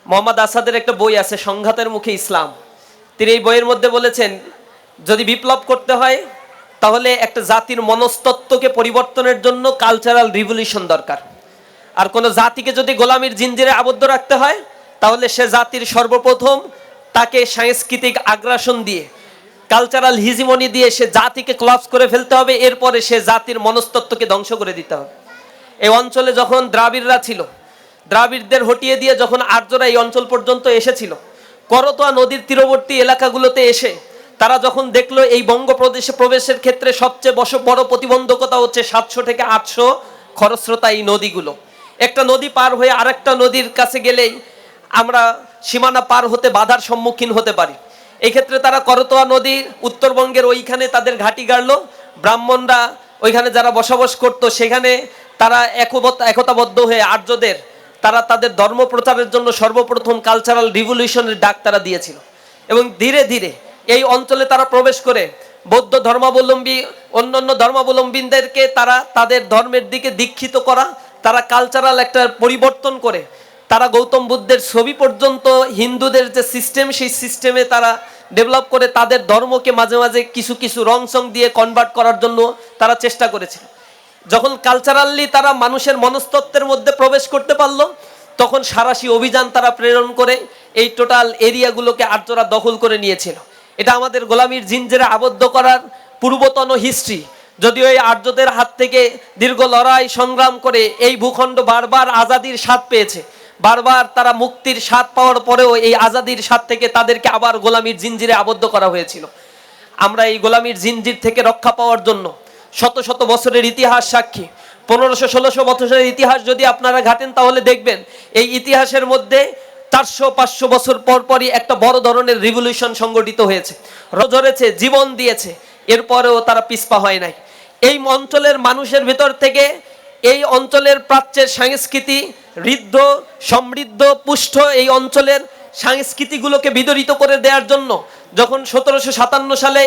মোহাম্মদ আসাদের একটা বই আছে, সংঘাতের মুখে ইসলাম। তিনি এই বইয়ের মধ্যে বলেছেন, যদি বিপ্লব করতে হয় তাহলে একটা জাতির মনস্তত্ত্বকে পরিবর্তনের জন্য কালচারাল রিভলিউশন দরকার। আর কোনো জাতিকে যদি গোলামির জিঞ্জিরে আবদ্ধ রাখতে হয় তাহলে সে জাতির সর্বপ্রথম তাকে সাংস্কৃতিক আগ্রাসন দিয়ে, কালচারাল হিজিমনি দিয়ে সে জাতিকে ক্লস করে ফেলতে হবে, এরপরে সে জাতির মনস্তত্ত্বকে ধ্বংস করে দিতে হবে। এই অঞ্চলে যখন দ্রাবিড়রা ছিল, দ্রাবিড়দের হটিয়ে দিয়ে যখন আর্যরা এই অঞ্চল পর্যন্ত এসেছিল, করতোয়া নদীর তীরবর্তী এলাকাগুলোতে এসে তারা যখন দেখলো এই বঙ্গপ্রদেশে প্রবেশের ক্ষেত্রে সবচেয়ে বড় প্রতিবন্ধকতা হচ্ছে 700 থেকে 800 খরস্রোতা এই নদীগুলো। একটা নদী পার হয়ে আরেকটা নদীর কাছে গেলেই আমরা সীমানা পার হতে বাধার সম্মুখীন হতে পারি। এই ক্ষেত্রে তারা করতোয়া নদীর উত্তরবঙ্গের ওইখানে তাদের ঘাঁটি গাড়লো। ব্রাহ্মণরা ওইখানে যারা বসবাস করত সেখানে তারা একতাবদ্ধ হয়ে আর্যদের তারা তাদের ধর্ম প্রচারের জন্য সর্বপ্রথম কালচারাল রিভলিউশনের ডাক তারা দিয়েছিল। এবং ধীরে ধীরে এই অঞ্চলে তারা প্রবেশ করে বৌদ্ধ ধর্মাবলম্বী অন্যান্য ধর্মাবলম্বীদেরকে তারা তাদের ধর্মের দিকে দীক্ষিত করা, তারা কালচারাল একটা পরিবর্তন করে তারা গৌতম বুদ্ধের ছবি পর্যন্ত হিন্দুদের যে সিস্টেম, সেই সিস্টেমে তারা ডেভেলপ করে তাদের ধর্মকে মাঝে মাঝে কিছু কিছু রং সং দিয়ে কনভার্ট করার জন্য তারা চেষ্টা করেছিল। যখন কালচারালি তারা মানুষের মনস্তত্ত্বের মধ্যে প্রবেশ করতে পারলো, তখন সারাশি অভিযান তারা প্রেরণ করে এই টোটাল এরিয়াগুলোকে আর্যরা দখল করে নিয়েছিল। এটা আমাদের গোলামির জিঞ্জিরে আবদ্ধ করার পূর্বতন হিস্ট্রি। যদিও এই আর্যদের হাত থেকে দীর্ঘ লড়াই সংগ্রাম করে এই ভূখণ্ড বারবার আজাদির স্বাদ পেয়েছে, বারবার তারা মুক্তির স্বাদ পাওয়ার পরেও এই আজাদির স্বাদ থেকে তাদেরকে আবার গোলামির জিঞ্জিরে আবদ্ধ করা হয়েছিল। আমরা এই গোলামির জিঞ্জির থেকে রক্ষা পাওয়ার জন্য শত শত বছরের ইতিহাস সাক্ষী। 1500-1600 বছরের ইতিহাস যদি আপনারা ঘাটেন তাহলে দেখবেন এই ইতিহাসের মধ্যে 400-500 বছর পর পরই একটা বড় ধরনের রিভলিউশন সংগঠিত হয়েছে, ধরেছে, জীবন দিয়েছে, এরপরেও তারা পিছপা হয় নাই। এই অঞ্চলের মানুষের ভিতর থেকে এই অঞ্চলের প্রাচ্যের সংস্কৃতি ঋদ্ধ সমৃদ্ধ পুষ্ট এই অঞ্চলের সংস্কৃতিগুলোকে বিদরিত করে দেওয়ার জন্য যখন 1757 সালে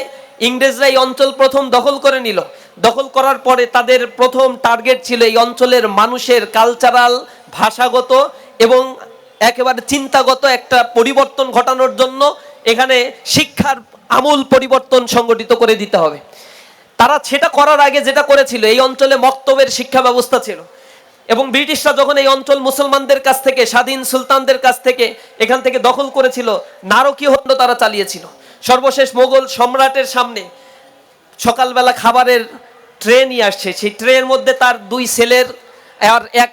ইংরেজরা এই অঞ্চল প্রথম দখল করে নিল, দখল করার পরে তাদের প্রথম টার্গেট ছিল এই অঞ্চলের মানুষের কালচারাল, ভাষাগত এবং একেবারে চিন্তাগত একটা পরিবর্তন ঘটানোর জন্য এখানে শিক্ষার আমূল পরিবর্তন সংগঠিত করে দিতে হবে। তারা সেটা করার আগে যেটা করেছিল, এই অঞ্চলে মক্তবের শিক্ষা ব্যবস্থা ছিল এবং ব্রিটিশরা যখন এই অঞ্চল মুসলমানদের কাছ থেকে, স্বাধীন সুলতানদের কাছ থেকে এখান থেকে দখল করেছিল, নারকীয় হত্যা তারা চালিয়েছিল। সর্বশেষ মোগল সম্রাটের সামনে সকালবেলা খাবারের ট্রে নিয়ে আসছে, সেই ট্রের মধ্যে তার 2 ছেলের আর 1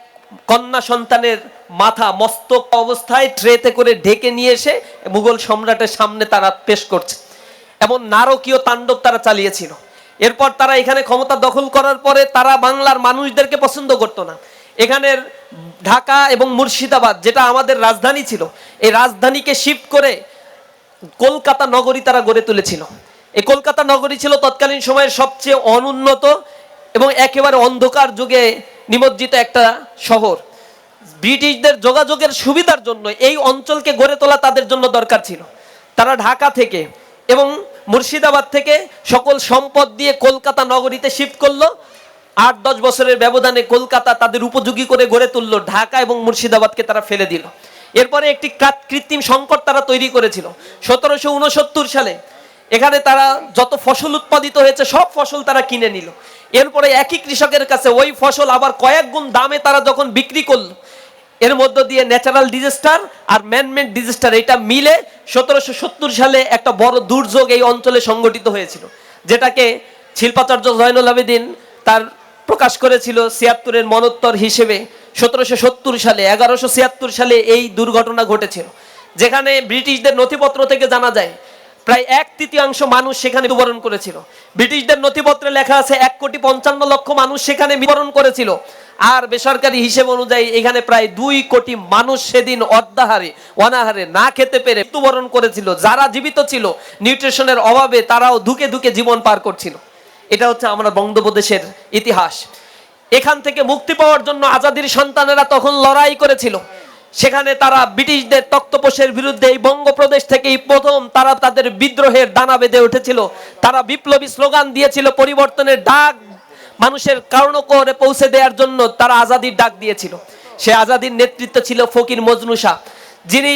কন্যা সন্তানের মাথা মস্তক অবস্থায় ট্রেতে করে ঢেকে নিয়ে এসে মুঘল সম্রাটের সামনে তারা পেশ করছে। এমন নারকীয় তাণ্ডব তারা চালিয়েছিল। এরপর তারা এখানে ক্ষমতা দখল করার পরে তারা বাংলার মানুষদেরকে পছন্দ করতো না। এখানের ঢাকা এবং মুর্শিদাবাদ যেটা আমাদের রাজধানী ছিল, এই রাজধানীকে শিফট করে কলকাতা নগরী তারা গড়ে তুলেছিল। এই কলকাতা নগরী ছিল তৎকালীন সময়ের সবচেয়ে অনুন্নত এবং একেবারে অন্ধকার যুগে নিমজ্জিত একটা শহর। ব্রিটিশদের যোগাযোগের সুবিধার জন্য এই অঞ্চলকে গড়ে তোলা তাদের জন্য দরকার ছিল। তারা ঢাকা থেকে এবং মুর্শিদাবাদ থেকে সকল সম্পদ দিয়ে কলকাতা নগরীতে শিফট করলো। 8-10 বছরের ব্যবধানে কলকাতা তাদের উপযোগী করে গড়ে তুললো, ঢাকা এবং মুর্শিদাবাদকে তারা ফেলে দিল। এরপরে একটি কৃত্রিম সংকট তারা তৈরি করেছিল 1769 সালে। এখানে তারা যত ফসল উৎপাদিত হয়েছে সব ফসল তারা কিনে নিল। এরপরে একই কৃষকের কাছে ওই ফসল আবার কয়েক গুণ দামে তারা যখন বিক্রি করলো, এর মধ্য দিয়ে ন্যাচারাল ডিজাস্টার আর ম্যানমেড ডিজাস্টার এটা মিলে 1770 সালে একটা বড় দুর্যোগ এই অঞ্চলে সংগঠিত হয়েছিল, যেটাকে শিল্পাচার্য জয়নুল আবেদিন তার প্রকাশ করেছিল 76-এর মনোত্তর হিসেবে। 1770 সালে 1176 সালে এই দুর্ঘটনা ঘটেছিল, যেখানে ব্রিটিশদের নথিপত্র থেকে জানা যায় প্রায় 1/3 মানুষ সেখানে মৃত্যুবরণ করেছিল। ব্রিটিশদের নথিপত্রে লেখা আছে 1,55,00,000 মানুষ সেখানে মৃত্যুবরণ করেছিল। আর বেসরকারি হিসেব অনুযায়ী এখানে প্রায় 2 কোটি মানুষ সেদিন অনাহারে না খেতে পেরে মৃত্যুবরণ করেছিল। যারা জীবিত ছিল নিউট্রিশনের অভাবে তারাও ধুকে ধুকে জীবন পার করছিল। এটা হচ্ছে আমরা বঙ্গোপদেশের ইতিহাস। এখান থেকে মুক্তি পাওয়ার জন্য আজাদির সন্তানেরা তখন লড়াই করেছিল। সেখানে তারা ব্রিটিশদের তক্তপোষের বিরুদ্ধে এই বঙ্গপ্রদেশ থেকেই প্রথম তারা তাদের বিদ্রোহের দানা বেঁধে উঠেছিল। তারা বিপ্লবী স্লোগান দিয়েছিল, পরিবর্তনের ডাক মানুষের কারণে পৌঁছে দেওয়ার জন্য তারা আজাদির ডাক দিয়েছিল। সে আজাদির নেতৃত্ব ছিল ফকির মজনু শাহ। যিনি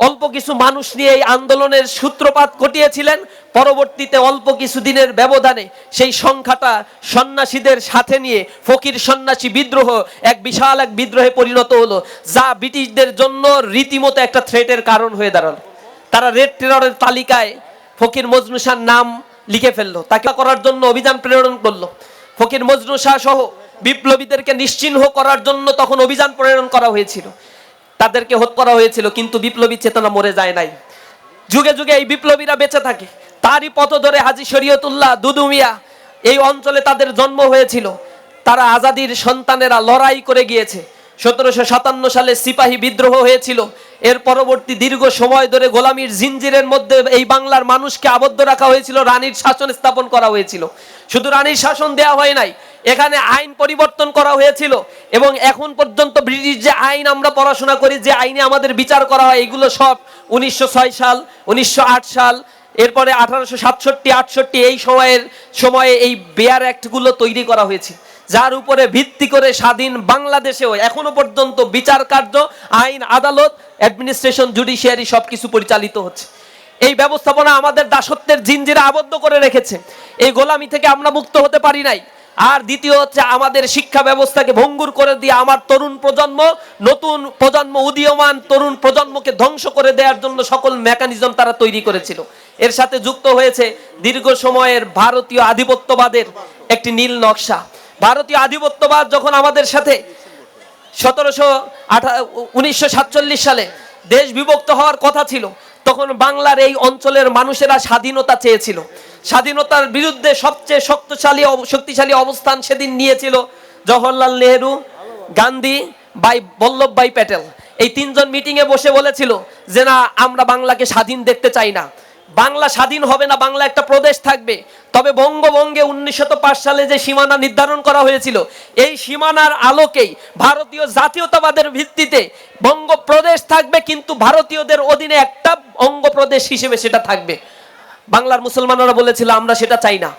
অল্প কিছু মানুষ নিয়ে এই আন্দোলনের সূত্রপাত ঘটিয়েছিলেন। পরবর্তীতে অল্প কিছু দিনের ব্যবধানে সেই সংখ্যাটা সন্ন্যাসীদের সাথে নিয়ে ফকির সন্ন্যাসী বিদ্রোহ এক বিশাল এক বিদ্রোহে পরিণত হলো, যা ব্রিটিশদের জন্য রীতিমতো একটা থ্রেটের কারণ হয়ে দাঁড়ালো। তারা রেড টেররের তালিকায় ফকির মজনু শাহর নাম লিখে ফেললো, তাকে করার জন্য অভিযান প্রেরণ করলো। ফকির মজনু শাহ সহ বিপ্লবীদেরকে নিশ্চিহ্ন করার জন্য তখন অভিযান প্রেরণ করা হয়েছিল, তাদেরকে হত্যা করা হয়েছিল, কিন্তু বিপ্লবী চেতনা মরে যায় নাই। যুগে যুগে এই বিপ্লবীরা বেঁচে থাকে। তারই পথ ধরে হাজী শরীয়তুল্লাহ দুদু মিয়া, এই অঞ্চলে তাদের জন্ম হয়েছিল। তারা আজাদির সন্তানেরা লড়াই করে গিয়েছে। 1757 সালে সিপাহী বিদ্রোহ হয়েছিল। এর পরবর্তী দীর্ঘ সময় ধরে গোলামীর জিনজিরের মধ্যে এই বাংলার মানুষকে আবদ্ধ রাখা হয়েছিল, রানীর শাসন স্থাপন করা হয়েছিল। শুধু রানীর শাসন দেওয়া হয় নাই, এখানে আইন পরিবর্তন করা হয়েছিল। এবং এখন পর্যন্ত ব্রিটিশ যে আইন আমরা পড়াশোনা করি, যে আইনে আমাদের বিচার করা হয়, এগুলো সব 1906 সাল, 1908 সাল, এরপরে 1867, 68 এই সময়ে এই বেয়ার অ্যাক্টগুলো তৈরি করা হয়েছে, যার উপরে ভিত্তি করে স্বাধীন বাংলাদেশেও এখনো পর্যন্ত বিচার কার্য, আইন, আদালত, অ্যাডমিনিস্ট্রেশন, জুডিশিয়ারি সবকিছু পরিচালিত হচ্ছে। এই ব্যবস্থাপনা আমাদের দাসত্বের জিনজিরে আবদ্ধ করে রেখেছে। এই গোলামি থেকে আমরা মুক্ত হতে পারি নাই। আর দ্বিতীয় হচ্ছে, আমাদের শিক্ষা ব্যবস্থাকে ভঙ্গুর করে দিয়ে আমার তরুণ প্রজন্ম, নতুন প্রজন্ম, উদীয়মান তরুণ প্রজন্মকে ধ্বংস করে দেওয়ার জন্য সকল মেকানিজম তারা তৈরি করেছিল। এর সাথে যুক্ত হয়েছে দীর্ঘ সময়ের ভারতীয় আধিপত্যবাদের একটি নীল নকশা। ভারতীয় আধিপত্যবাদ যখন আমাদের সাথে 1947 সালে দেশ বিভক্ত হওয়ার কথা ছিল, তখন বাংলার এই অঞ্চলের মানুষেরা স্বাধীনতা চেয়েছিল। স্বাধীনতার বিরুদ্ধে সবচেয়ে শক্তিশালী অবস্থান সেদিন নিয়েছিল জওহরলাল নেহেরু, গান্ধী, বল্লভভাই প্যাটেল। এই তিনজন মিটিংয়ে বসে বলেছিল যে না, আমরা বাংলাকে স্বাধীন দেখতে চাই না, বাংলা স্বাধীন হবে না, বাংলা একটা প্রদেশ থাকবে। তবে বঙ্গভঙ্গে 1905 সালে যে সীমানা নির্ধারণ করা হয়েছিল, এই সীমানার আলোকেই ভারতীয় জাতীয়তাবাদের ভিত্তিতে বঙ্গ প্রদেশ থাকবে, কিন্তু ভারতীয়দের অধীনে একটা অঙ্গপ্রদেশ হিসেবে সেটা থাকবে। বাংলার মুসলমানরা বলেছিল আমরা সেটা চাই না,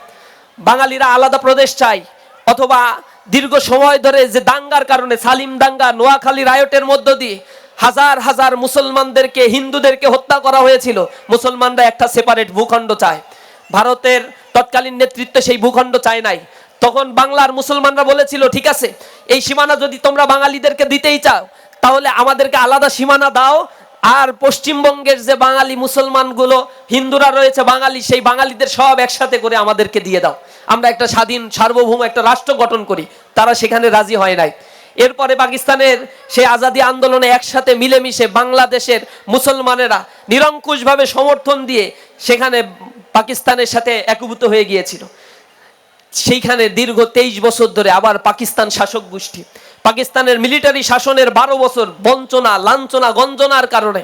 বাঙালিরা আলাদা প্রদেশ চাই। অথবা দীর্ঘ সময় ধরে যে দাঙ্গার কারণে, সালিম দাঙ্গা, নোয়াখালী রায়টের মধ্য দিয়ে হাজার হাজার মুসলমানদেরকে, হিন্দুদেরকে হত্যা করা হয়েছিল। মুসলমানরা একটা সেপারেট ভূখণ্ড চায়, ভারতের তৎকালীন নেতৃত্ব সেই ভূখণ্ড চায় নাই। তখন বাংলার মুসলমানরা বলেছিল ঠিক আছে, এই সীমানা যদি তোমরা বাঙালিদেরকে দিতেই চাও, তাহলে আমাদেরকে আলাদা সীমানা দাও, আর পশ্চিমবঙ্গের যে বাঙালি মুসলমানগুলো, হিন্দুরা রয়েছে বাঙালি, সেই বাঙালিদের সব একসাথে করে আমাদেরকে দিয়ে দাও, আমরা একটা স্বাধীন সার্বভৌম একটা রাষ্ট্র গঠন করি। তারা সেখানে রাজি হয় নাই। এরপরে পাকিস্তানের সেই আজাদি আন্দোলনে একসাথে মিলেমিশে বাংলাদেশের মুসলমানেরা নিরঙ্কুশভাবে সমর্থন দিয়ে সেখানে পাকিস্তানের সাথে একীভূত হয়ে গিয়েছিল। সেইখানে দীর্ঘ 23 বছর ধরে আবার পাকিস্তান শাসক গোষ্ঠী, পাকিস্তানের মিলিটারি শাসনের 12 বছর বঞ্চনা, লাঞ্ছনা, গঞ্জনার কারণে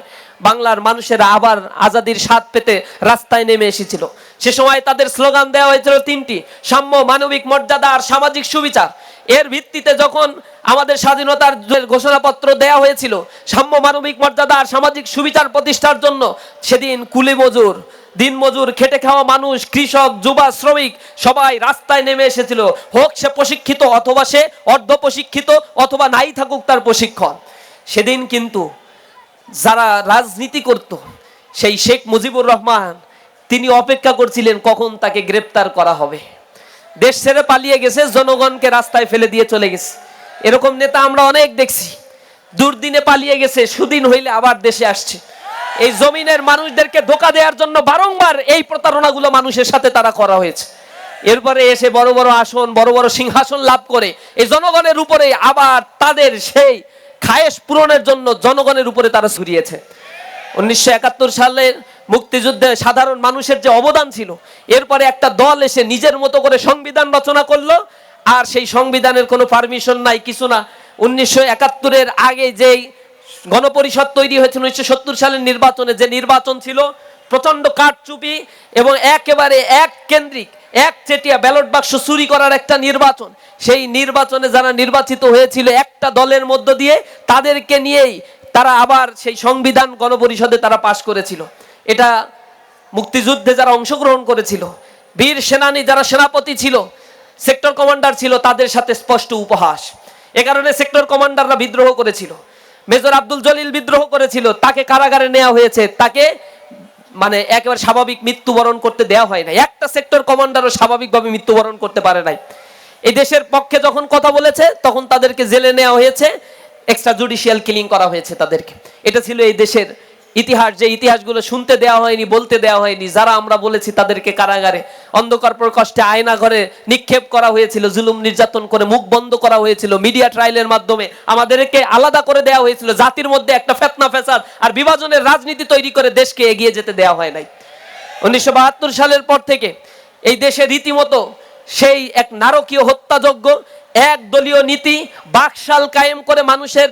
বাংলার মানুষেরা আবার আজাদির স্বাদ পেতে রাস্তায় নেমে এসেছিল। সে সময় তাদের স্লোগান দেওয়া হয়েছিল 3টি: সাম্য, মানবিক মর্যাদা আর সামাজিক সুবিচার। এর ভিত্তিতে যখন আমাদের স্বাধীনতার ঘোষণাপত্র দেয়া হয়েছিল, সাম্য, মানবিক মর্যাদা আর সামাজিক সুবিচার প্রতিষ্ঠার জন্য, সেদিন কুলি মজুর, দিনমজুর, খেটে খাওয়া মানুষ, কৃষক, যুবা, শ্রমিক সবাই রাস্তায় নেমে এসেছিল। হোক সে প্রশিক্ষিত অথবা সে অর্ধ প্রশিক্ষিত, অথবা নাই থাকুক তার প্রশিক্ষণ। সেদিন কিন্তু যারা রাজনীতি করত, সেই শেখ মুজিবুর রহমান, তিনি অপেক্ষা করছিলেন কখন তাকে গ্রেপ্তার করা হবে। দেশ ছেড়ে পালিয়ে গেছে, জনগণকে রাস্তায় ফেলে দিয়ে চলে গেছে। এরকম নেতা আমরা অনেক দেখছি। দুর্দিনে পালিয়ে গেছে, সুদিন হইলে আবার দেশে আসছে। এই জমিনের মানুষদেরকে ধোঁকা দেওয়ার জন্য বারংবার এই প্রতারণাগুলো মানুষের সাথে তারা করা হয়েছে। এরপরে এসে বড় বড় আসন, বড় বড় সিংহাসন লাভ করে এই জনগণের উপরে আবার তাদের সেই খায়েশ পূরণের জন্য জনগণের উপরে তারা ছড়িয়েছে। 1971 সালের মুক্তিযুদ্ধে সাধারণ মানুষের যে অবদান ছিল, এরপরে একটা দল এসে নিজের মতো করে সংবিধান রচনা করলো, আর সেই সংবিধানের কোনো পারমিশন নাই, কিছু না। 1971-এর আগে যেই গণপরিষদ তৈরি হয়েছিল 1970 সালের নির্বাচনে, যে নির্বাচন ছিল প্রচন্ড কারচুপি এবং একেবারে এক কেন্দ্রিক, একচেটিয়া ব্যালট বাক্স চুরি করার একটা নির্বাচন। সেই নির্বাচনে যারা নির্বাচিত হয়েছিল একটা দলের মধ্য দিয়ে, তাদেরকে নিয়েই তারা আবার সেই সংবিধান গণপরিষদে তারা পাশ করেছিল। এটা মুক্তিযুদ্ধে যারা অংশগ্রহণ করেছিল, বীর সেনানী যারা সেনাপতি ছিল, সেক্টর কমান্ডার ছিল, তাদের সাথে স্পষ্ট উপহাস। এ কারণে সেক্টর কমান্ডাররা বিদ্রোহ করেছিল। মেজর আব্দুল জলিল বিদ্রোহ করেছিল, তাকে কারাগারে নেওয়া হয়েছে, তাকে মানে একেবারে স্বাভাবিক মৃত্যুবরণ করতে দেওয়া হয় না। একটা সেক্টর কমান্ডারও স্বাভাবিকভাবে মৃত্যুবরণ করতে পারে নাই। এই দেশের পক্ষে যখন কথা বলেছে তখন তাদেরকে জেলে নেওয়া হয়েছে, এক্সট্রা জুডিশিয়াল কিলিং করা হয়েছে তাদেরকে। এটা ছিল এই দেশের ইতিহাস, যে ইতিহাসগুলো শুনতে দেওয়া হয়নি, বলতে দেওয়া হয়নি। যারা আমরা বলেছি তাদেরকে কারাগারে অন্ধকার প্রকোষ্ঠে আয়না ঘরে নিক্ষেপ করা হয়েছিল, জুলুম নির্যাতন করে মুখ বন্ধ করা হয়েছিল, মিডিয়া ট্রায়ালের মাধ্যমে আমাদেরকে আলাদা করে দেওয়া হয়েছিল। জাতির মধ্যে একটা ফেতনা ফেসাদ আর বিভাজনের রাজনীতি তৈরি করে দেশকে এগিয়ে যেতে দেওয়া হয় নাই। 1972 সালের পর থেকে এই দেশে রীতিমতো সেই এক নারকীয় হত্যাযজ্ঞ, এক দলীয় নীতি, বাকশাল কায়েম করে মানুষের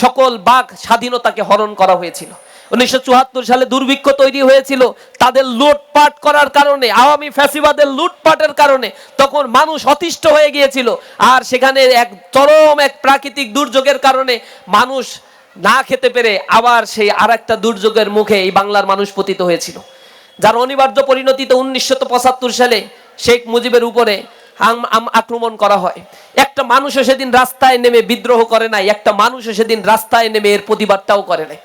সকল বাক স্বাধীনতাকে হরণ করা হয়েছিল। 1974 সালে দুর্ভিক্ষ তৈরি হয়েছিল তাদের লুটপাট করার কারণে, আওয়ামী ফ্যাসিবাদের লুটপাটের কারণে। তখন মানুষ অতিষ্ঠ হয়ে গিয়েছিল, আর সেখানে এক চরম এক প্রাকৃতিক দুর্যোগের কারণে মানুষ না খেতে পেরে আবার সেই আরেকটা দুর্যোগের মুখে এই বাংলার মানুষ পতিত হয়েছিল, যার অনিবার্য পরিণতিতে 1975 সালে শেখ মুজিবের উপরে আক্রমণ করা হয়। একটা মানুষও সেদিন রাস্তায় নেমে বিদ্রোহ করে নাই, একটা মানুষও সেদিন রাস্তায় নেমে এর প্রতিবাদটাও করে নাই।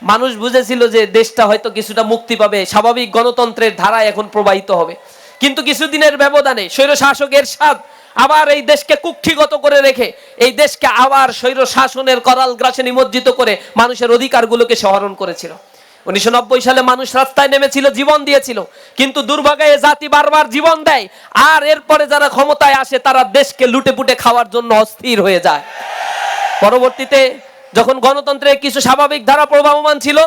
মানুষ বুঝেছিল যে দেশটা হয়তো কিছুটা মুক্তি পাবে, স্বাভাবিক গণতন্ত্রের ধারা এখন প্রবাহিত হবে। কিন্তু কিছুদিনের ব্যবধানে স্বৈর শাসকের স্বাদ আবার এই দেশকে কুক্ষিগত করে রেখে এই দেশকে আবার স্বৈর শাসনের করাল গ্রাসে নিমজ্জিত করে মানুষের অধিকারগুলোকে হরণ করেছিল। 1990 সালে মানুষ রাস্তায় নেমেছিল, জীবন দিয়েছিল, কিন্তু দুর্ভাগ্যে জাতি বারবার জীবন দেয়, আর এরপরে যারা ক্ষমতায় আসে তারা দেশকে লুটে পুটে খাওয়ার জন্য অস্থির হয়ে যায়। পরবর্তীতে যখন গণতন্ত্রের কিছু স্বাভাবিক ধারা প্রবাহমান ছিল,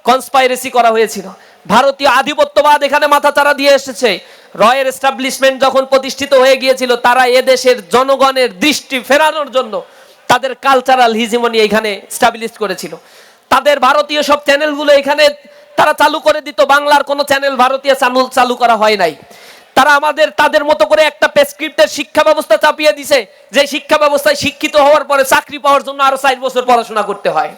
কনস্পাইরেসি করা হয়েছিল। ভারতীয় আধিপত্যবাদ এখানে মাথাচাড়া দিয়ে এসেছে। রয়ের এস্টাবলিশমেন্ট যখন প্রতিষ্ঠিত হয়ে গিয়েছিল, তারা এদেশের জনগণের দৃষ্টি ফেরানোর জন্য তাদের কালচারাল হিজিমনি এখানে স্টাবলিশ করেছিল। তাদের ভারতীয় সব চ্যানেলগুলো এখানে তারা চালু করে দিত, বাংলার কোনো চ্যানেল ভারতীয় চ্যানেল চালু করা হয় নাই। তারা তাদের মতো করে একটা প্রেসক্রিপ্টের শিক্ষা ব্যবস্থা চাপিয়ে দিছে, যে শিক্ষা ব্যবস্থায় শিক্ষিত হওয়ার পরে চাকরি পাওয়ার জন্য আরো 4 বছর পড়াশোনা করতে হয়।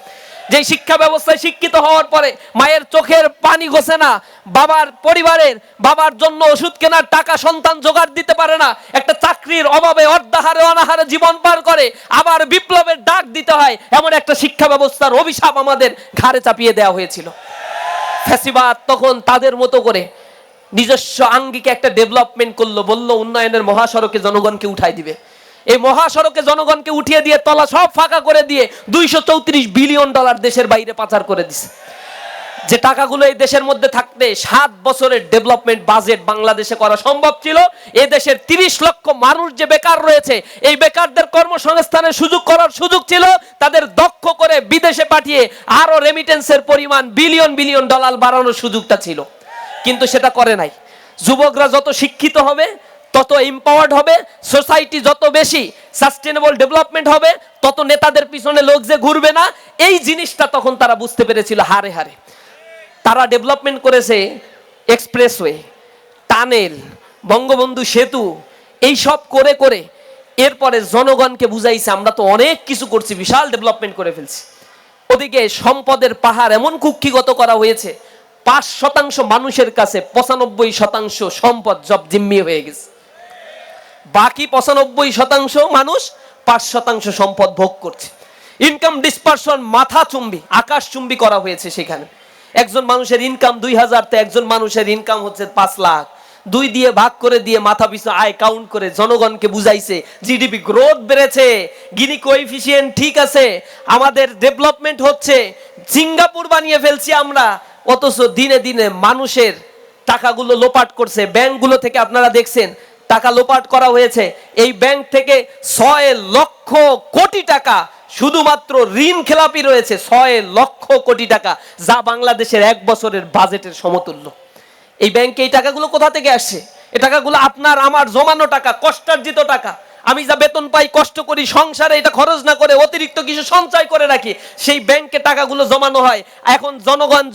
যে শিক্ষা ব্যবস্থায় শিক্ষিত হওয়ার পরে মায়ের চোখের পানি ঘোষে না, বাবার জন্য ওষুধ কেনার টাকা সন্তান জোগাড় দিতে পারে না, একটা চাকরির অভাবে অর্ধাহারে অনাহারে জীবন পার করে, আবার বিপ্লবের ডাক দিতে হয়, এমন একটা শিক্ষা ব্যবস্থার অভিশাপ আমাদের ঘাড়ে চাপিয়ে দেওয়া হয়েছিল। ফ্যাসিবাদ তখন তাদের মতো করে নিজস্ব আঙ্গিকে একটা ডেভেলপমেন্ট করলো, বলল উন্নয়নের মহাসড়কে জনগণকে উঠাই দিবে। এই মহাসড়কে জনগণকে উঠিয়ে দিয়ে তলা সব ফাঁকা করে দিয়ে $234 বিলিয়ন দেশের বাইরে পাচার করে দিছে। যে টাকাগুলো এই দেশের মধ্যে থাকতে 7 বছরের ডেভেলপমেন্ট বাজেট বাংলাদেশে করা সম্ভব ছিল। এই দেশের 30 লক্ষ মানুষ যে বেকার রয়েছে, এই বেকারদের কর্মসংস্থানের সুযোগ করার সুযোগ ছিল, তাদের দক্ষ করে বিদেশে পাঠিয়ে আরো রেমিটেন্সের পরিমাণ বিলিয়ন বিলিয়ন ডলার বাড়ানোর সুযোগটা ছিল, কিন্তু সেটা করে নাই। যুবকরা যত শিক্ষিত হবে তত এম্পাওয়ার্ড হবে, সোসাইটি যত বেশি সাস্টেনেবল ডেভেলপমেন্ট হবে, তত নেতাদের পিছনে লোক যে ঘুরবে না, এই জিনিসটা তখন তারা বুঝতে পেরেছিল হারে হারে। তারা ডেভেলপমেন্ট করেছে এক্সপ্রেসওয়ে, টানেল, বঙ্গবন্ধু সেতু, এই সব করে করে এরপরে জনগণকে বুঝাইছে আমরা তো অনেক কিছু করছি, বিশাল ডেভেলপমেন্ট করে ফেলছি। ওদিকে সম্পদের পাহাড় এমন কুক্ষিগত করা হয়েছে, 5% মানুষের কাছে 95% সম্পদ জব জিম্মি হয়ে গেছে। বাকি 95% মানুষ 5% সম্পদ ভোগ করছে। ইনকাম ডিসপারশন মাথা চুম্বি, আকাশ চুম্বি করা হয়েছে। সেখানে একজন মানুষের ইনকাম 2000, তো একজন মানুষের ইনকাম হচ্ছে 5 লাখ। 2 দিয়ে ভাগ করে দিয়ে মাথা পিছু আয় কাউন্ট করে জনগণকে বুঝাইছে জিডিপি গ্রোথ বেড়েছে, গিনি কোএফিসিয়েন্ট ঠিক আছে, আমাদের ডেভেলপমেন্ট হচ্ছে, সিঙ্গাপুর বানিয়ে ফেলছি আমরা। অথচ দিনে দিনে মানুষের টাকাগুলো লোপাট করছে। ব্যাংকগুলো থেকে আপনারা দেখছেন টাকা লোপাট করা হয়েছে। এই ব্যাংক থেকে 6 লক্ষ কোটি টাকা শুধুমাত্র ঋণ খেলাপি রয়েছে, 6 লক্ষ কোটি টাকা, যা বাংলাদেশের 1 বছরের বাজেটের সমতুল্য। এই ব্যাংকে এই টাকাগুলো কোথা থেকে আসছে? এই টাকাগুলো আপনার আমার জমানো টাকা, কষ্টার্জিত টাকা। আমি যা বেতন পাই, কষ্ট করি, সংসারে এটা খরচ না করে অতিরিক্ত কিছু সঞ্চয় করে রাখি, সেই ব্যাংকে টাকাগুলো জমানো হয়। এখন জনগণ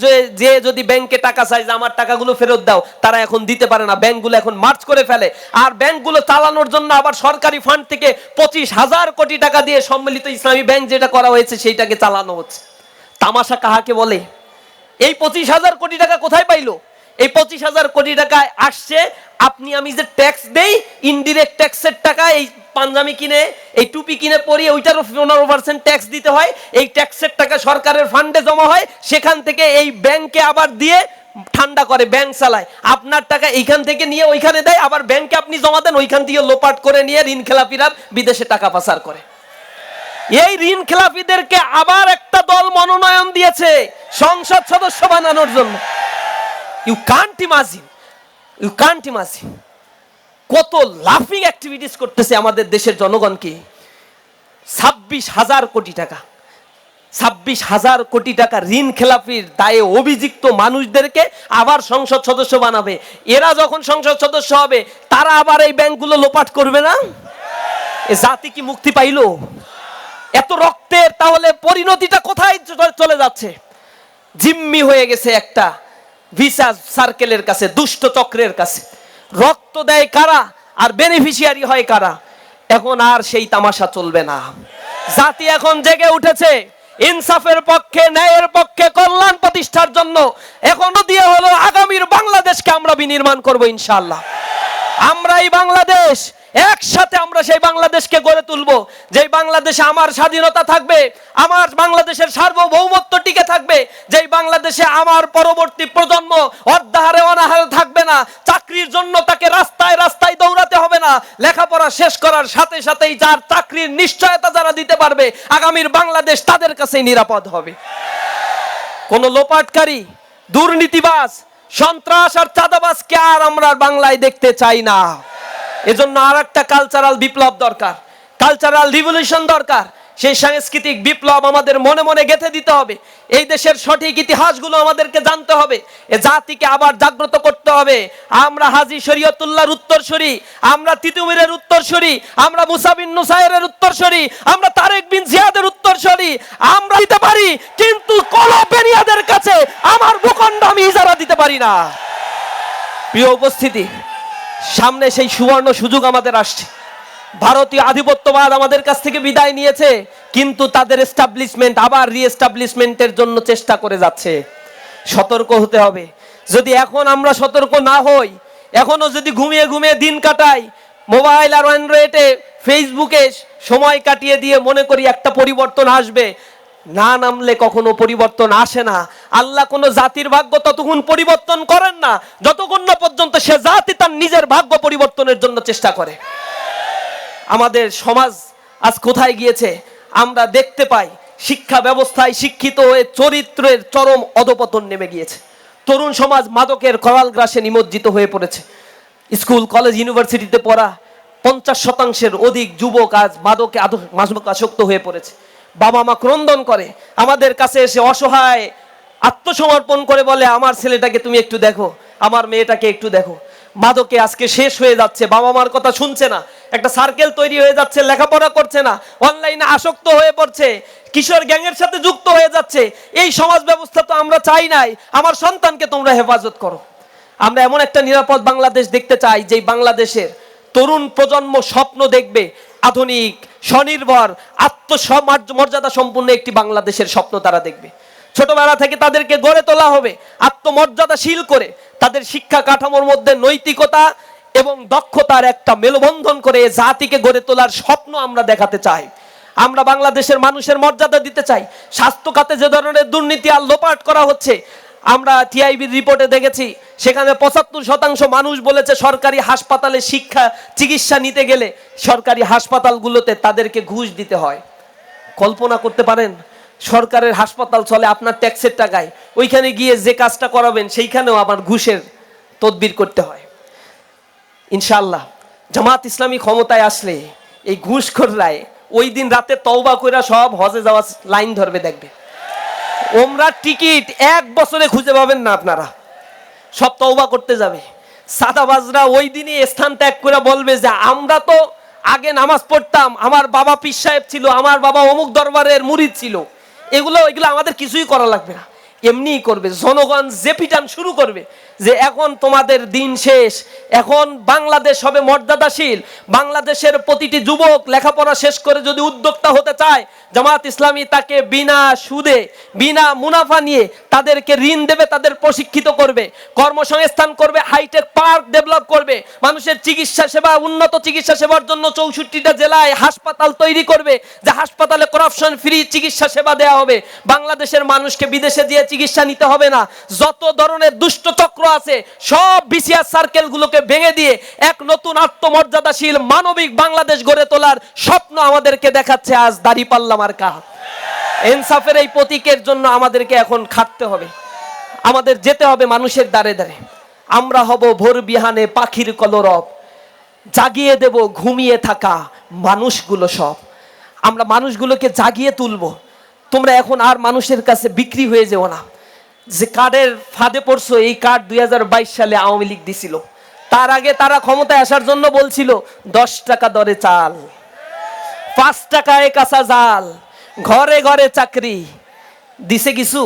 যে যদি ব্যাংকে টাকা চায় যে আমার টাকাগুলো ফেরত দাও, তারা এখন দিতে পারে না, ব্যাংকগুলো এখন মার্জ করে ফেলে। আর ব্যাংকগুলো চালানোর জন্য আবার সরকারি ফান্ড থেকে 25,000 কোটি টাকা দিয়ে সম্মিলিত ইসলামী ব্যাংক যেটা করা হয়েছে সেইটাকে চালানো হচ্ছে। তামাশা কাহাকে বলে? এই 25,000 কোটি টাকা কোথায় পাইলো? এই 25,000 কোটি টাকা আসছে আপনি আমি যে ট্যাক্স দেই, ইনডিরেক্ট ট্যাক্সের টাকা, এই পাঞ্জাবি কিনে, এই টুপি কিনে পরিয়ে ওইটারও 15% ট্যাক্স দিতে হয়। এই ট্যাক্সের টাকা সরকারের ফান্ডে জমা হয়, সেখান থেকে এই ব্যাংকে আবার দিয়ে ঠান্ডা করে, ব্যাংক চালায়। আপনার টাকা এইখান থেকে নিয়ে ওইখানে দেয়, আবার ব্যাংকে আপনি জমা দেন, ওইখান থেকে লোপাট করে নিয়ে ঋণ খেলাপিরা বিদেশে টাকা পাচার করে। এই ঋণ খেলাপিদেরকে আবার একটা দল মনোনয়ন দিয়েছে সংসদ সদস্য বানানোর জন্য। You can't imagine, you can't imagine কত লাফিং অ্যাক্টিভিটিস করতেছে আমাদের দেশের জনগণকে। 26,000 কোটি টাকা, 26,000 কোটি টাকা ঋণ খেলাপির দায়ে অভিযুক্ত মানুষদেরকে আবার সংসদ সদস্য বানাবে। এরা যখন সংসদ সদস্য হবে, তারা আবার এই ব্যাংকগুলো লোপাট করবে না? এ জাতি কি মুক্তি পাইল? এত রক্তের তাহলে পরিণতিটা কোথায় চলে যাচ্ছে? জিম্মি হয়ে গেছে একটা ভিসা সার্কেলের কাছে, দুষ্ট চক্রের কাছে। রক্ত দেয় কারা আর বেনিফিশিয়ারি হয় কারা? এখন আর সেই তামাশা চলবে না। জাতি এখন জেগে উঠেছে ইনসাফের পক্ষে, ন্যায়ের পক্ষে, কল্যাণ প্রতিষ্ঠার জন্য। এখনো দিয়ে হলো আগামীর বাংলাদেশকে আমরা বিনির্মাণ করব ইনশাআল্লাহ। আমরা এই বাংলাদেশ একসাথে, আমরা সেই বাংলাদেশকে গড়ে তুলবো, যেই বাংলাদেশে আমার স্বাধীনতা থাকবে, আমার বাংলাদেশের সার্বভৌমত্ব টিকে থাকবে, যেই বাংলাদেশে আমার পরবর্তী প্রজন্ম অর্ধাহারে অনাহারে থাকবে না। চাকরির জন্য তাকে রাস্তায় রাস্তায় দৌড়াতে হবে না। লেখাপড়া শেষ করার সাথে সাথেই যার চাকরির নিশ্চয়তা যারা দিতে পারবে, আগামীর বাংলাদেশ তাদের কাছেই নিরাপদ হবে। কোন লোপাটকারী, দুর্নীতিবাজ, সন্ত্রাস আর চাঁদাবাজকে আর আমরা বাংলায় দেখতে চাই না। এজন্য আর একটা কালচারাল বিপ্লব দরকার, কালচারাল রিভলিউশন দরকার। সেই সাংস্কৃতিক বিপ্লব আমাদের মনে মনে গেঁথে দিতে হবে। এই দেশের সঠিক ইতিহাসগুলো আমাদেরকে জানতে হবে। এ জাতিকে আবার জাগ্রত করতে হবে। আমরা হাজী শরীয়তুল্লাহর উত্তরসূরি, আমরা তিতুমিরের উত্তরসূরি, আমরা মুসা বিন নুসাইরের উত্তরসূরি, আমরা তারেক বিন জিয়াদের উত্তরসূরি। আমরা দিতে পারি, কিন্তু কলবেনিয়াদের কাছে আমার ভূখণ্ড আমি ইজারা দিতে পারি না। প্রিয় উপস্থিতি, সামনে সেই সুবর্ণ সুযোগ আমাদের আসছে। ভারতীয় আধিপত্যবাদ আমাদের কাছ থেকে বিদায় নিয়েছে, কিন্তু তাদের এস্টাবলিশমেন্ট আবার রিএস্টাবলিশমেন্টের জন্য চেষ্টা করে যাচ্ছে। সতর্ক হতে হবে। যদি এখন আমরা সতর্ক না হই, এখনো যদি ঘুমিয়ে ঘুমিয়ে দিন কাটাই, মোবাইল আর অ্যান্ড্রয়েডে ফেসবুকে সময় কাটিয়ে দিয়ে মনে করি একটা পরিবর্তন আসবে, না নামলে কখনো পরিবর্তন আসে না। আল্লাহ কোন জাতির ভাগ্য ততক্ষণ পরিবর্তন করেন না যতক্ষণ না পর্যন্ত সে জাতি তার নিজের ভাগ্য পরিবর্তনের জন্য চেষ্টা করে। আমাদের সমাজ আজ কোথায় গিয়েছে আমরা দেখতে পাই। শিক্ষা ব্যবস্থায় শিক্ষিত হয়ে চরিত্রের চরম অধপতন নেমে গিয়েছে। তরুণ সমাজ মাদকের করাল গ্রাসে নিমজ্জিত হয়ে পড়েছে। স্কুল, কলেজ, ইউনিভার্সিটিতে পড়া 50% অধিক যুবক আজ মাদকে আসক্ত হয়ে পড়েছে। বাবা মা ক্রন্দন করে, আমাদের কাছে এসে অসহায় আত্মসমর্পণ করে বলে, আমার ছেলেটাকে তুমি একটু দেখো, আমার মেয়েটাকে একটু দেখো। মাদকে আজকে শেষ হয়ে যাচ্ছে, বাবা মার কথা শুনছে না, একটা সার্কেল তৈরি হয়ে যাচ্ছে, লেখাপড়া করছে না, অনলাইনে আসক্ত হয়ে পড়ছে, কিশোর গ্যাংয়ের সাথে যুক্ত হয়ে যাচ্ছে। এই সমাজ ব্যবস্থা তো আমরা চাই নাই। আমার সন্তানকে তোমরা হেফাজত করো। আমরা এমন একটা নিরাপদ বাংলাদেশ দেখতে চাই, যেই বাংলাদেশের তরুণ প্রজন্ম স্বপ্ন দেখবে আধুনিক, স্বনির্ভর, আত্মমর্যাদা সম্পূর্ণ একটি বাংলাদেশের স্বপ্ন তারা দেখবে। ছোটবেলা থেকে তাদেরকে গড়ে তোলা হবে আত্মমর্যাদাশীল করে। তাদের শিক্ষা কাঠামোর মধ্যে নৈতিকতা এবং দক্ষতার একটা মেলবন্ধন করে জাতিকে গড়ে তোলার স্বপ্ন আমরা দেখাতে চাই। আমরা বাংলাদেশের মানুষের মর্যাদা দিতে চাই। স্বাস্থ্য খাতে যে ধরনের দুর্নীতি আর লোপাট করা হচ্ছে, আমরা টিআইবির রিপোর্টে দেখেছি, সেখানে 75% মানুষ বলেছে সরকারি হাসপাতালে চিকিৎসা নিতে গেলে সরকারি হাসপাতালগুলোতে তাদেরকে ঘুষ দিতে হয়। কল্পনা করতে পারেন, সরকারের হাসপাতাল চলে আপনার ট্যাক্সের টাকায়, ওইখানে গিয়ে যে কাজটা করাবেন সেইখানেও আবার ঘুষের তদবির করতে হয়। ইনশাআল্লাহ জামাত ইসলামী ক্ষমতায় আসলে এই ঘুষখোররাই ওই দিন রাতে তওবা কইরা সব হজে যাওয়া লাইন ধরবে, দেখবে ওমরার টিকিট 1 বছরে খুঁজে পাবেন না, আপনারা সব তওবা করতে যাবে। সাদাবাজরা ওই দিনই স্থান ত্যাগ করে বলবে যে আমরা তো আগে নামাজ পড়তাম, আমার বাবা পীর সাহেব ছিল, আমার বাবা অমুক দরবারের মুরিদ ছিল, এগুলো আমাদের কিছুই করা লাগবে না। এমনিই করবে। জনগণ যে পিটান শুরু করবে যে এখন তোমাদের দিন শেষ, এখন বাংলাদেশ হবে মর্যাদাশীল, বাংলাদেশের প্রতিটি যুবক লেখাপড়া শেষ করে যদি উদ্যোক্তা হতে চায়, জামাত ইসলামী তাকে বিনা সুদে বিনা মুনাফা নিয়ে তাদেরকে ঋণ দেবে, তাদের প্রশিক্ষিত করবে, কর্মসংস্থান করবে, হাইটেক পার্ক ডেভেলপ করবে, মানুষের চিকিৎসা সেবা, উন্নত চিকিৎসা সেবার জন্য 64টা জেলায় হাসপাতাল তৈরি করবে, যে হাসপাতালে করাপশন ফ্রি চিকিৎসা সেবা দেওয়া হবে, বাংলাদেশের মানুষকে বিদেশে দিয়ে চিকিৎসা নিতে হবে না। যত ধরনের দুষ্ট চক্র আছে সব বিসিআর সার্কেল গুলোকে ভেঙে দিয়ে এক নতুন আত্মমর্যাদাশীল মানবিক বাংলাদেশ গড়ে তোলার স্বপ্ন আমাদেরকে দেখাচ্ছে আজ দাঁড়িপাল্লা মার্কা। ইনসাফের এই প্রতীকের জন্য আমাদেরকে এখন খাটতে হবে, আমাদের যেতে হবে মানুষের দ্বারে দ্বারে। আমরা হব ভোর বিহানে পাখির কলরব, জাগিয়ে দেব ঘুমিয়ে থাকা মানুষগুলো সব। আমরা মানুষগুলোকে জাগিয়ে তুলব। তোমরা এখন আর মানুষের কাছে বিক্রি হয়ে যেও না। যে কার্ডের ফাঁদে পড়ছো, এই কার্ড 2022 সালে আওয়ামী লীগ দিছিল। তার আগে তারা ক্ষমতায় আসার জন্য বলছিল 10 টাকা দরে চাল, 5 টাকায় কাঁচা জাল, ঘরে ঘরে চাকরি দিছে কিছু।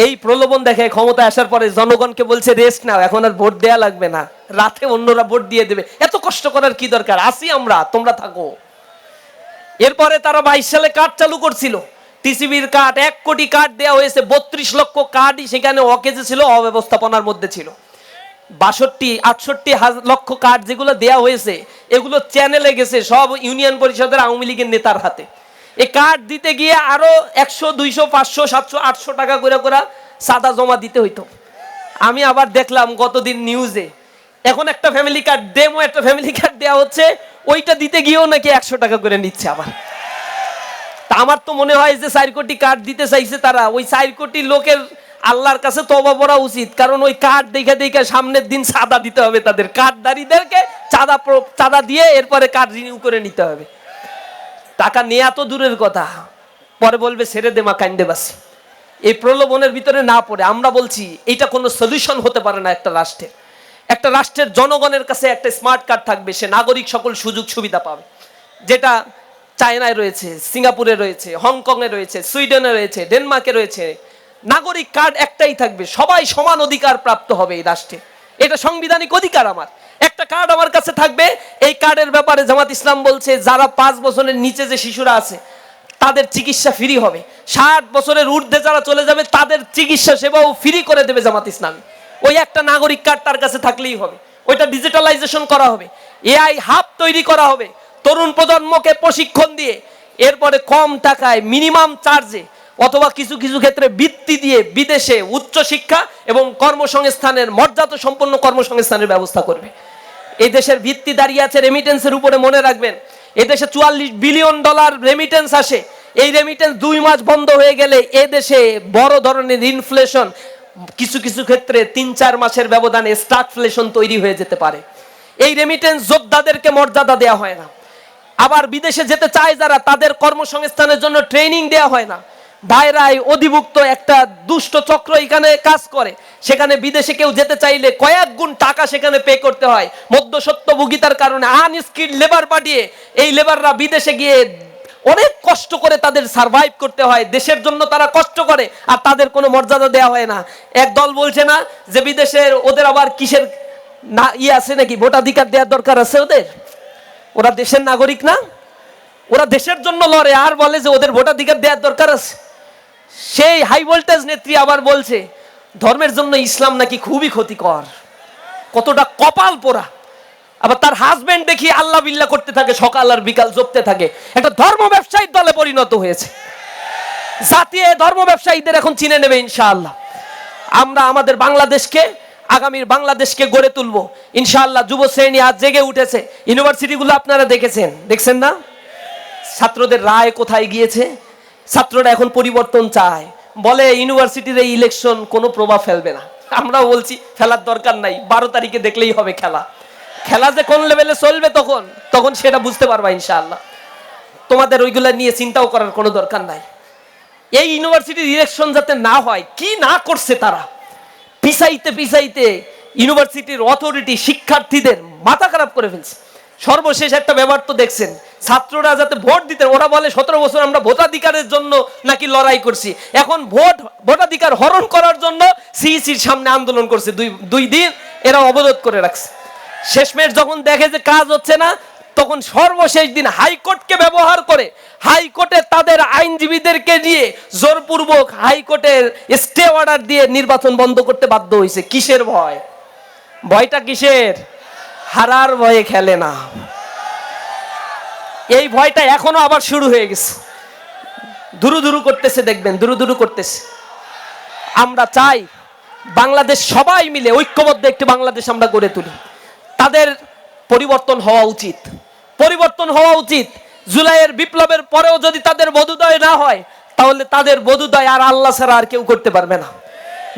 এই প্রলোভন দেখে ক্ষমতায় আসার পরে জনগণকে বলছে রেস্ট নাও, এখন আর ভোট দেয়া লাগবে না, রাতে অন্যরা ভোট দিয়ে দেবে, এত কষ্ট করার কি দরকার, আসি আমরা, তোমরা থাকো। এরপরে তারা 22 সালে কার্ড চালু করছিল, টিসিবির কার্ড, 1 কোটি কার্ড দেওয়া হয়েছে, 32 লক্ষ কার্ডই সেখানে অকেজে ছিল, অব্যবস্থাপনার মধ্যে ছিল। 62-68 লক্ষ কার্ড যেগুলো দেওয়া হয়েছে এগুলো চ্যানেলে গেছে সব ইউনিয়ন পরিষদের আওয়ামী লীগের নেতার হাতে। এই কার্ড দিতে গিয়ে আরো 100, 200, 500, 700, 800 টাকা করে সাদা জমা দিতে হইতো। আমি আবার দেখলাম গতদিন নিউজে এখন একটা ফ্যামিলি কার্ড, ডেমো একটা ফ্যামিলি কার্ড দেওয়া হচ্ছে, ওইটা দিতে গিয়েও নাকি 100 টাকা করে নিচ্ছে আবার। তা আমার তো মনে হয় যে 4 কোটি কার্ড দিতে চাইছে তারা, ওই 4 কোটি লোকের আল্লাহর কাছে তওবা পড়া উচিত, কারণ ওই কার্ড দেখে দেখে সামনের দিন চাঁদা দিতে হবে, তাদের কার্ডদারীদেরকে চাঁদা দিয়ে এরপরে কার্ড রিনিউ করে নিতে হবে। টাকা নেয়া তো দূরের কথা, পরে বলবে ছেড়ে দে মা কান্দে বাসি। এই প্রলোভনের ভিতরে না পড়ে আমরা বলছি এটা কোনো সলিউশন হতে পারে না একটা রাষ্ট্রের। একটা রাষ্ট্রের জনগণের কাছে একটা স্মার্ট কার্ড থাকবে, সে নাগরিক সকল সুযোগ সুবিধা পাবে, যেটা চায়নায় রয়েছে, সিঙ্গাপুরে রয়েছে, হংকংয়ে রয়েছে, সুইডেনে রয়েছে, ডেনমার্কে রয়েছে। নাগরিক কার্ড একটাই থাকবে, সবাই সমান অধিকার প্রাপ্ত হবে এই রাষ্ট্রে, এটা সাংবিধানিক অধিকার। আমার একটা কার্ড আমার কাছে থাকবে, এই কার্ডের ব্যাপারে জামাত ইসলাম বলছে যারা 5 বছরের নিচে যে শিশুরা আছে তাদের চিকিৎসা ফ্রি হবে, 60 বছরের ঊর্ধ্বে যারা চলে যাবে তাদের চিকিৎসা সেবাও ফ্রি করে দেবে জামাত ইসলাম। ওই একটা নাগরিক কার্ড তার কাছে থাকলেই হবে, ওইটা ডিজিটালাইজেশন করা হবে, এআই হাব তৈরি করা হবে, তরুণ প্রজন্মকে প্রশিক্ষণ দিয়ে এরপরে কম টাকায় মিনিমাম চার্জে অথবা কিছু কিছু ক্ষেত্রে বৃত্তি দিয়ে বিদেশে উচ্চ শিক্ষা এবং কর্মসংস্থানের মর্যাদা সম্পন্ন কর্মসংস্থানের ব্যবস্থা করবে। এই দেশের ভিত্তি দাঁড়িয়ে আছে রেমিটেন্সের উপরে। মনে রাখবেন এই দেশে $44 বিলিয়ন রেমিটেন্স আসে। এই রেমিটেন্স 2 মাস বন্ধ হয়ে গেলে এ দেশে বড় ধরনের ইনফ্লেশন, কিছু কিছু ক্ষেত্রে 3-4 মাসের ব্যবধানে স্ট্যাগফ্লেশন তৈরি হয়ে যেতে পারে। এই রেমিটেন্স যোদ্ধাদেরকে মর্যাদা দেওয়া হয় না। আবার বিদেশে যেতে চায় যারা, তাদের কর্মসংস্থানের জন্য ট্রেনিং দেওয়া হয় না। ভাইরাই অধিভুক্ত একটা দুষ্ট চক্র এখানে কাজ করে, সেখানে বিদেশে কেউ যেতে চাইলে কয়েক গুণ টাকা সেখানে পে করতে হয়। মধ্যস্বত্বভোগিতার কারণে আনস্কিল্ড লেবার পাঠিয়ে এই লেবাররা বিদেশে গিয়ে অনেক কষ্ট করে তাদের সার্ভাইভ করতে হয়, দেশের জন্য তারা কষ্ট করে, আর তাদের কোনো মর্যাদা দেওয়া হয় না। এক দল বলছে না যে বিদেশের ওদের আবার কিসের না আছে নাকি, ভোটাধিকার দেওয়ার দরকার আছে ওদের, ওরা দেশের নাগরিক না, ওরা দেশের জন্য লড়ে, আর বলে যে ওদের ভোটাধিকার দেওয়ার দরকার আছে। সেই হাই ভোল্টেজ নেত্রী আবার বলছে ধর্মের জন্য ইসলাম নাকি খুবই ক্ষতিকর, কতটা কপাল পোড়া। আবার তার হাজবেন্ড দেখি আল্লাহ বিল্লাহ করতে থাকে, সকাল আর বিকাল জপতে থাকে, একটা ধর্ম ব্যবসায়ীর দলে পরিণত হয়েছে। জাতীয় ধর্ম ব্যবসায়ীদের এখন চিনে নেবে ইনশাআল্লাহ। আমরা আমাদের বাংলাদেশকে, আগামীর বাংলাদেশকে গড়ে তুলবো ইনশাআল্লাহ। যুব শ্রেণী আজ জেগে উঠেছে। ইউনিভার্সিটিগুলো আপনারা দেখছেন না, ছাত্রদের রায় কোথায় গিয়েছে? ছাত্ররা এখন পরিবর্তন চায়, বলে ইউনিভার্সিটির এই ইলেকশন কোনো প্রভাব ফেলবে না। আমরা বলছি ফেলার দরকার নাই, 12 তারিখে দেখলেই হবে খেলা। খেলা যে কোন লেভেলে চলবে তখন সেটা বুঝতে পারবা ইনশাআল্লাহ। তোমাদের ওইগুলা নিয়ে চিন্তাও করার কোনো দরকার নাই। এই ইউনিভার্সিটির ইলেকশন যাতে না হয়, কি না করছে তারা, পিছাইতে ইউনিভার্সিটির অথরিটি শিক্ষার্থীদের মাথা খারাপ করে ফেলছে। সর্বশেষ একটা ব্যাপার তো দেখছেন, ছাত্ররা যাতে ভোট দিতে, ওরা বলে 17 বছর আমরা ভোটাধিকারের জন্য নাকি লড়াই করছি, এখন ভোটাধিকার হরণ করার জন্য সিইসির সামনে আন্দোলন করছে, দুই দিন এরা অবরোধ করে রাখছে। শেষমেশ যখন দেখে যে কাজ হচ্ছে না, তখন সর্বশেষ দিন হাইকোর্টকে ব্যবহার করে হাইকোর্টে তাদের আইনজীবীদেরকে নিয়ে জোরপূর্বক হাইকোর্টের স্টে অর্ডার দিয়ে নির্বাচন বন্ধ করতে বাধ্য হয়েছে। কিসের ভয়? ভয়টা কিসের? হারার ভয়ে খেলে না। এই ভয়টা এখনো আবার শুরু হয়ে গেছে, দুরু দুরু করতেছে, দেখবেন দুরু দুরু করতেছে। আমরা চাই বাংলাদেশ সবাই মিলে ঐক্যবদ্ধ একটি বাংলাদেশ আমরা গড়ে তুলি। তাদের পরিবর্তন হওয়া উচিত, পরিবর্তন হওয়া উচিত। জুলাইয়ের বিপ্লবের পরেও যদি তাদের বোধোদয় না হয়, তাহলে তাদের বোধোদয় আর আল্লাহ ছাড়া আর কেউ করতে পারবে না।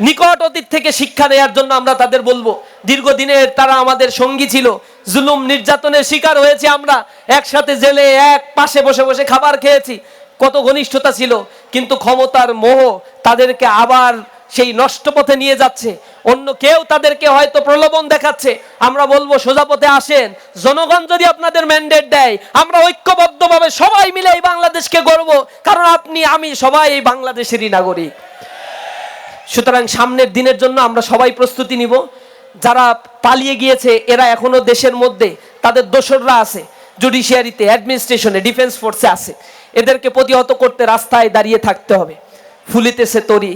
নিকট অতীত থেকে শিক্ষা নেওয়ার জন্য আমরা তাদের বলবো, দীর্ঘদিনের তারা আমাদের সঙ্গী ছিল, জুলুম নির্যাতনের শিকার হয়েছে, আমরা একসাথে জেলে এক পাশে বসে বসে খাবার খেয়েছি, কত ঘনিষ্ঠতা ছিল, কিন্তু ক্ষমতার মোহ তাদেরকে আবার সেই নষ্ট পথে নিয়ে যাচ্ছে। অন্য কেউ তাদেরকে হয়তো প্রলোভন দেখাচ্ছে। আমরা বলবো সোজা পথে আসেন, জনগণ যদি আপনাদের ম্যান্ডেট দেয়, আমরা ঐক্যবদ্ধভাবে সবাই মিলে এই বাংলাদেশকে গড়ব, কারণ আপনি আমি সবাই এই বাংলাদেশেরই নাগরিক। সুতরাং সামনের দিনের জন্য আমরা সবাই প্রস্তুতি নিব। যারা পালিয়ে গিয়েছে এরা এখনো দেশের মধ্যে, তাদের দোসররা আছে, জুডিশিয়ারিতে, অ্যাডমিনিস্ট্রেশনে, ডিফেন্স ফোর্সে আছে। এদেরকে প্রতিহত করতে রাস্তায় দাঁড়িয়ে থাকতে হবে। ফুলিতেছে তরি,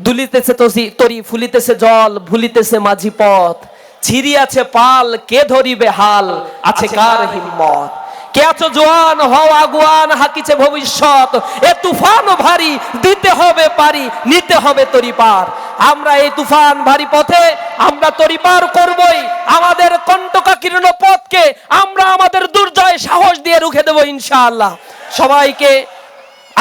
দুলিতেছে তরি, ফুলিতেছে জল, ভুলিতেছে মাঝি পথ, ছিড়িয়াছে পাল, কে ধরিবে হাল, আছে কার হিম্মত। কে আছো জোয়ান, হও আগুয়ান, হাকিছে ভবিষ্যৎ, এ তুফান ভারী, দিতে হবে পারি, নিতে হবে তরি পার। আমরা এই তুফান ভারী পথে আমরা তরি পার করবই। আমাদের কণ্টকাকীর্ণ পথকে আমরা আমাদের দুর্জয় সাহস দিয়ে রুখে দেব ইনশাআল্লাহ। সবাইকে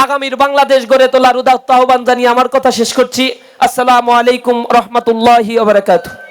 আগামীর বাংলাদেশ গড়ে তোলার উদাত্ত আহ্বান জানিয়ে আমার কথা শেষ করছি। আসসালামু আলাইকুম রহমতুল্লাহি ওয়া বারাকাতুহু।